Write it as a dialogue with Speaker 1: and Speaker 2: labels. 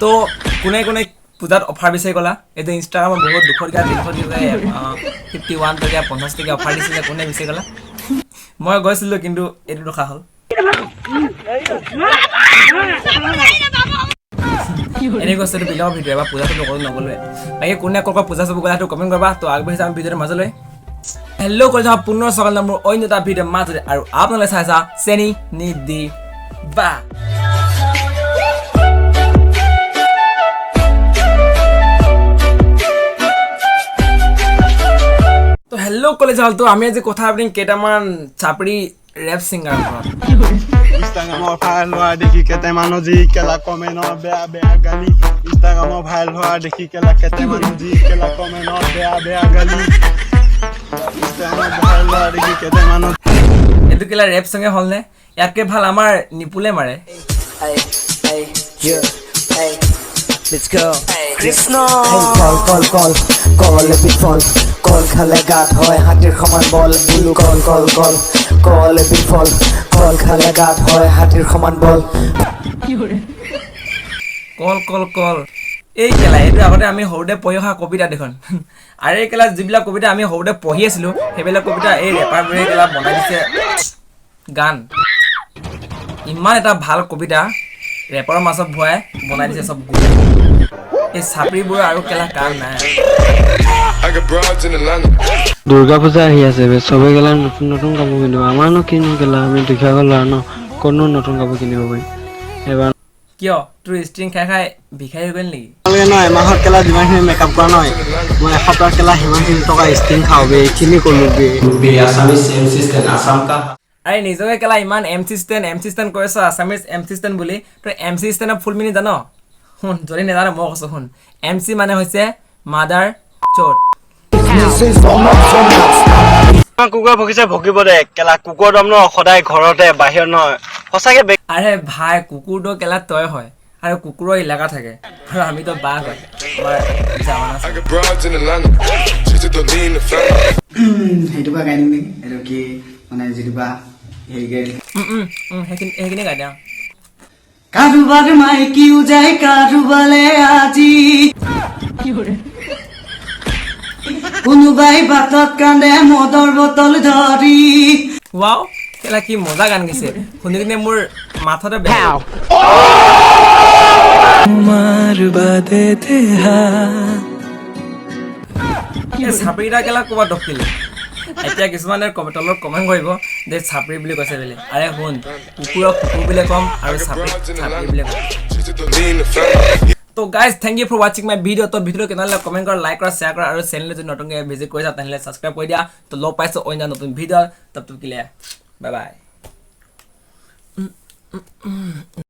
Speaker 1: তো কোনে কোনে পূজাত অফাৰ বিচাৰি গ'লা এইটো ইনষ্টাগ্ৰামত বহুত 51 টকীয়া 50 টকীয়া অফাৰ দিছিলে কোনে বিচাৰি গ'লা মই গৈছিলোঁ কিন্তু এইটো ৰখা হ'ল এনেকৈ কৈছে এইটো বেলেগৰ ভিডিঅ' এবাৰ পূজাটো নগ'লোৱে বাকী কোনে ক'ৰবাত পূজা চাব গ'লা সেইটো কমেণ্ট কৰিবা তো আগবাঢ়ি যাম ভিডিঅ'টোৰ মাজলৈ হেল্ল' কৰি যাওঁ পুনৰ স্বাগতম মোৰ অন্য এটা ভিডিঅ'ৰ মাজতে আৰু আপোনালোকে চাইছা চেনি নিদিবা তো হেল্ল' কলেজ হল তো আমি আজি কথা পাতিম কেইটামান চাপৰি ৰেপ ছিংগাৰ
Speaker 2: ইনষ্টাগ্ৰামৰ ভাইৰেল হোৱা দেখি কেইটামানো যি কেলা কমেণ্টৰ বেয়া বেয়া গালি ইনষ্টাগ্ৰামৰ ভাইৰেল হোৱা দেখি কেইটামানো যি কেলা কমেণ্টৰ বেয়া বেয়া গালি ইনষ্টাগ্ৰামৰ ভাইৰেল হোৱা দেখি কেইটামানো
Speaker 1: এইটো কেলা ৰেপ ছঙে হ'লনে ইয়াতকে ভাল আমাৰ নিপুলে মাৰে
Speaker 3: Let's go. Krishna. Hey, call a bit fall. Call khale gat hoy hatir khaman ball. Blue call a bit fall. Call khale gat hoy hatir khaman ball.
Speaker 1: কল এই কেলা এইটো আগতে আমি সৰুতে পঢ়ি অহা কবিতা দেখোন আৰু এই কেলা যিবিলাক কবিতা আমি সৰুতে পঢ়ি আছিলোঁ সেইবিলাক কবিতা এই ৰেপাৰবোৰে কেলা বনাই দিছে গান ইমান এটা ভাল কবিতা ৰেপাৰৰ মাজত ভৰাই বনাই দিছে চব এই চাপৰিবোৰ আৰু কেলা কাম নাই
Speaker 4: দুৰ্গা পূজা আহি আছে চবে গেলা নতুন নতুন কাপোৰ কিনিব আমাৰনো কিনো গেলা আমি দুখীয়া গ'লা ন কোনো নতুন কাপোৰ কিনিব পাৰিম এবাৰ
Speaker 1: কিয় তোৰ ষ্ট্ৰিং খাই ভিখাৰী হৈ গ'ল নেকি
Speaker 2: নহয় এমাহত কেলা যিমানখিনি মেকআপ কৰা নহয় মই এসপ্তাহ কেলা সিমানখিনি টকা ষ্টিং খাওঁ বে এইখিনি ক'লোঁ বে
Speaker 1: আৰে নিজকে কেলা ইমান এম চি ষ্টেণ্ড কৰিছ আছামিজ এম চি ষ্টেণ্ড বুলি তই এম চি ষ্টেণ্ডৰ ফুল মিনি জান শুন যদি নাজানো মই কৈছোঁ শুন এম চি মানে হৈছে মাদাৰ চ'ট
Speaker 2: কুকুৰ ভুকিছে ভুকিব দে কেলা কুকুৰ দম ন সদায় ঘৰতে বাহিৰত নহয় সঁচাকে
Speaker 1: আৰে ভাই কুকুৰটো কেলা তই হয় আৰু কুকুৰৰ এলেকা থাকে আৰু আমিতো বাঘ হয় আমাৰ জামানা
Speaker 5: সেইটো বা গাই দিম নেকি এইটো কি মানে যিটো বা হেৰি গাই
Speaker 1: সেইখিনি গাই দিয়া
Speaker 5: কাৰোবাৰ মাইকিও যায় কাৰোবালে আজি কোনোবাই বাটত কান্দে মদৰ বটল ধৰি
Speaker 1: ৱাও কেলা কি মজা গান গাইছে শুনি কিনে মোৰ মাথাতে বেয়া চাপৰিটা কেলা ক'ৰবাত দকিলে এতিয়া কিছুমানে তলত কমেণ্ট কৰিব যে চাপৰি বুলি কৈছে বুলি আৰে শুন কুকুৰক কুকুৰ বুলি ক'ম আৰু চাপৰি বুলি ক'ম তো গাইজ থেংক ইউ ফৰ ৱাচিং মাই ভিডিঅ' তো ভিডিঅ'টো কেনেহ'লে কমেণ্ট কৰা লাইক কৰা শ্বেয়াৰ কৰা আৰু চেনেলটো যদি নতুনকৈ ভিজিট কৰিছা তেনেহ'লে ছাবস্ক্ৰাইব কৰি দিয়া তো লগ পাইছোঁ অন্য নতুন ভিডিঅ' তব তক কে লিয়ে বাই বাই